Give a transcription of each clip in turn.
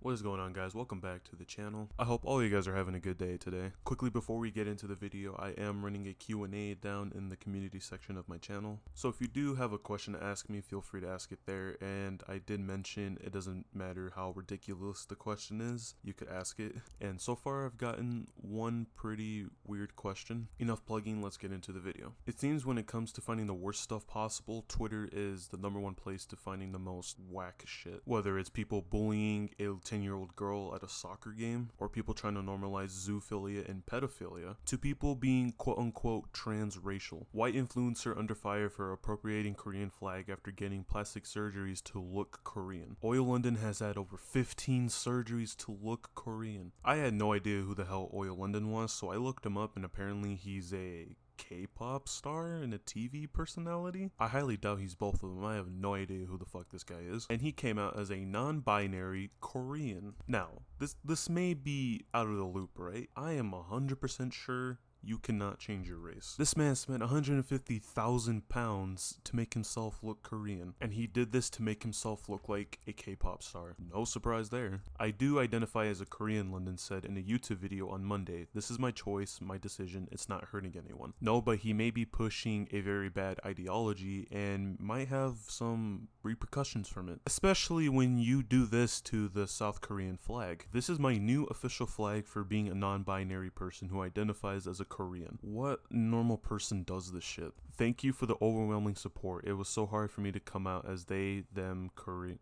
What is going on, guys? Welcome back to the channel. I hope all you guys are having a good day today. Quickly before we get into the video, I am running a Q&A down in the community section of my channel. So if you do have a question to ask me, feel free to ask it there. And I did mention it doesn't matter how ridiculous the question is, you could ask it. And so far I've gotten one pretty weird question. Enough plugging, let's get into the video. It seems when it comes to finding the worst stuff possible, Twitter is the #1 place to finding the most whack shit. Whether it's people bullying a 10-year-old girl at a soccer game, or people trying to normalize zoophilia and pedophilia, to people being quote-unquote transracial. White influencer under fire for appropriating Korean flag after getting plastic surgeries to look Korean. Oil London has had over 15 surgeries to look Korean. I had no idea who the hell Oil London was, so I looked him up and apparently he's a K-pop star and a TV personality. I highly doubt he's both of them. I have no idea who the fuck this guy is. And he came out as a non-binary Korean. Now, this may be out of the loop, right? I am 100% sure you cannot change your race. This man spent 150,000 pounds to make himself look Korean, and he did this to make himself look like a K-pop star. No surprise there. I do identify as a Korean, London said in a YouTube video on Monday. This is my choice, my decision, it's not hurting anyone. No, but he may be pushing a very bad ideology and might have some repercussions from it. Especially when you do this to the South Korean flag. This is my new official flag for being a non-binary person who identifies as a Korean. What normal person does this shit? Thank you for the overwhelming support. It was so hard for me to come out as they, them, Korean.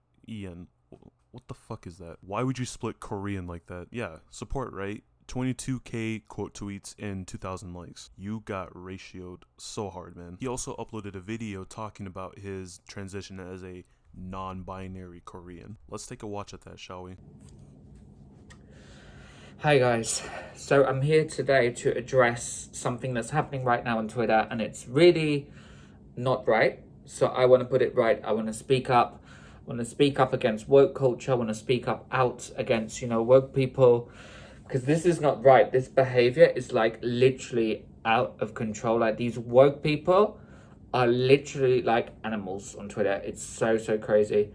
What the fuck is that? Why would you split Korean like that? Yeah, support, right? 22k quote tweets and 2,000 likes. You got ratioed so hard, man. He also uploaded a video talking about his transition as a non-binary Korean. Let's take a watch at that, shall we? Hi guys, so I'm here today to address something that's happening right now on Twitter, and it's really not right. So I want to put it right. I want to speak up. I want to speak up against woke culture. I want to speak up out against, woke people, because this is not right. This behavior is like literally out of control. Like, these woke people are literally like animals on Twitter. It's so crazy.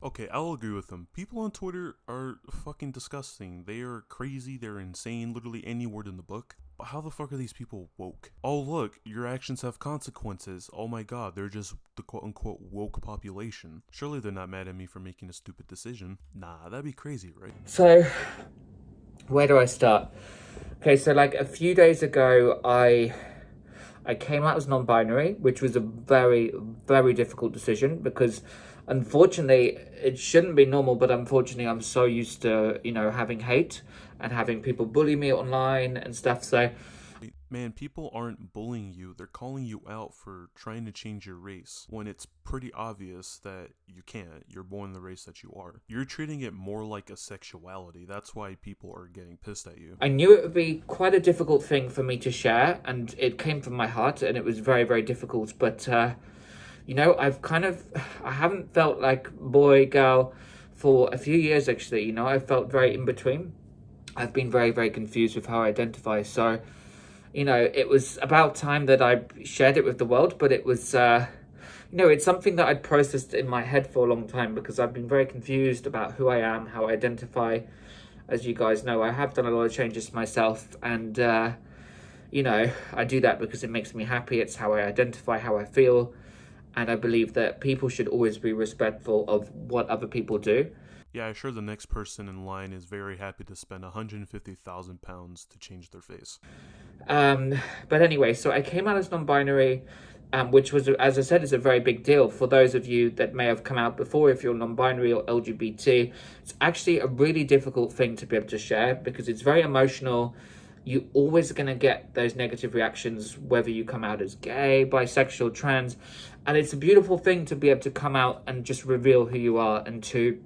Okay, I'll agree with them. People on Twitter are fucking disgusting. They are crazy, they're insane, literally any word in the book. But how the fuck are these people woke? Oh look, your actions have consequences. Oh my god, they're just the quote-unquote woke population. Surely they're not mad at me for making a stupid decision. Nah, that'd be crazy, right? So, where do I start? Okay, so like a few days ago, I came out as non-binary, which was a very difficult decision because unfortunately it shouldn't be normal, but unfortunately I'm so used to, having hate and having people bully me online and stuff. So man, people aren't bullying you, they're calling you out for trying to change your race when it's pretty obvious that you can't. You're born the race that you are. You're treating it more like a sexuality. That's why people are getting pissed at you. I knew it would be quite a difficult thing for me to share, and it came from my heart, and it was very difficult. But I haven't felt like boy, girl for a few years, actually. I felt very in between. I've been very confused with how I identify. So, it was about time that I shared it with the world, but it was, it's something that I'd processed in my head for a long time because I've been very confused about who I am, how I identify. As you guys know, I have done a lot of changes to myself, and, I do that because it makes me happy. It's how I identify, how I feel. And I believe that people should always be respectful of what other people do. Yeah, I'm sure the next person in line is very happy to spend 150,000 pounds to change their face. But anyway, so I came out as non-binary, which was, as I said, is a very big deal. For those of you that may have come out before, if you're non-binary or LGBT, it's actually a really difficult thing to be able to share because it's very emotional. You're always going to get those negative reactions, whether you come out as gay, bisexual, trans. And it's a beautiful thing to be able to come out and just reveal who you are and to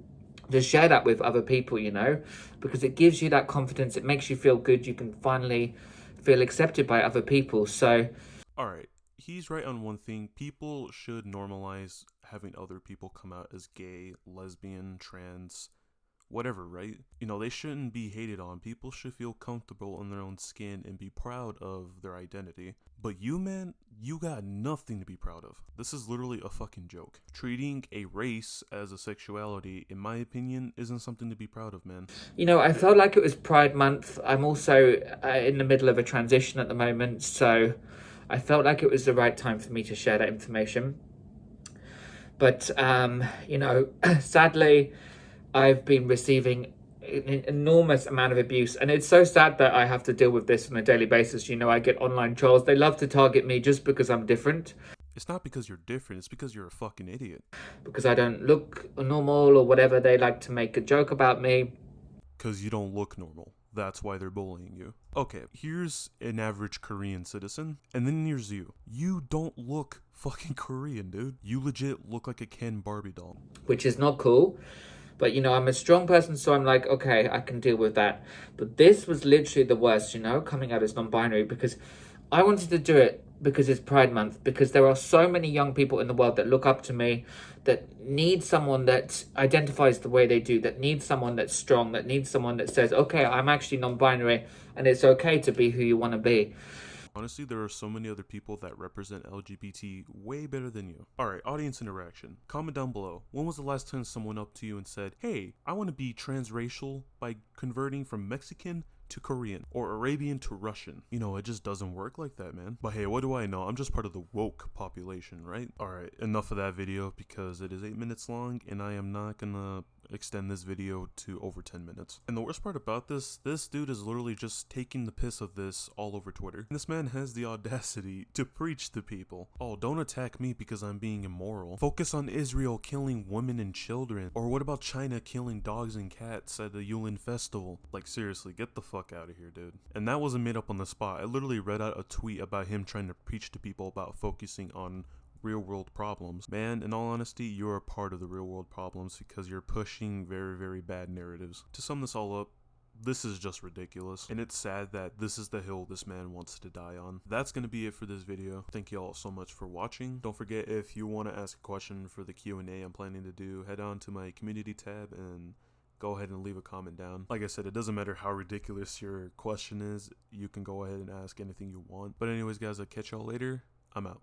share that with other people, because it gives you that confidence. It makes you feel good. You can finally feel accepted by other people. So, alright, he's right on one thing. People should normalize having other people come out as gay, lesbian, trans, whatever, right? You know, they shouldn't be hated on. People should feel comfortable in their own skin and be proud of their identity. But you, man, you got nothing to be proud of. This is literally a fucking joke. Treating a race as a sexuality, in my opinion, isn't something to be proud of, man. You know, I felt like it was Pride Month. I'm also in the middle of a transition at the moment, so I felt like it was the right time for me to share that information. But, you know, sadly, I've been receiving an enormous amount of abuse, and it's so sad that I have to deal with this on a daily basis. You know, I get online trolls. They love to target me just because I'm different. It's not because you're different, it's because you're a fucking idiot. Because I don't look normal or whatever. They like to make a joke about me. Because you don't look normal. That's why they're bullying you. Okay, here's an average Korean citizen, and then here's you. You don't look fucking Korean, dude. You legit look like a Ken Barbie doll. Which is not cool. But, you know, I'm a strong person, so I'm like, okay, I can deal with that. But this was literally the worst, you know, coming out as non-binary, because I wanted to do it because it's Pride Month, because there are so many young people in the world that look up to me, that need someone that identifies the way they do, that needs someone that's strong, that needs someone that says, okay, I'm actually non-binary, and it's okay to be who you want to be. Honestly, there are so many other people that represent LGBT way better than you. Alright, audience interaction. Comment down below. When was the last time someone up to you and said, hey, I want to be transracial by converting from Mexican to Korean or Arabian to Russian? You know, it just doesn't work like that, man. But hey, what do I know? I'm just part of the woke population, right? Alright, enough of that video because it is 8 minutes long and I am not gonna extend this video to over 10 minutes. And the worst part about this dude is literally just taking the piss of this all over Twitter. This man has the audacity to preach to people, oh, don't attack me because I'm being immoral. Focus on Israel killing women and children. Or what about China killing dogs and cats at the Yulin festival? Like, seriously, get the fuck out of here, dude. And that wasn't made up on the spot. I literally read out a tweet about him trying to preach to people about focusing on real world problems. Man, in all honesty, you're a part of the real world problems because you're pushing very, very bad narratives. To sum this all up, this is just ridiculous, and it's sad that this is the hill this man wants to die on. That's gonna be it for this video. Thank you all so much for watching. Don't forget, if you want to ask a question for the Q&A I'm planning to do, head on to my community tab and go ahead and leave a comment down. Like I said, it doesn't matter how ridiculous your question is, you can go ahead and ask anything you want. But anyways guys, I'll catch y'all later. I'm out.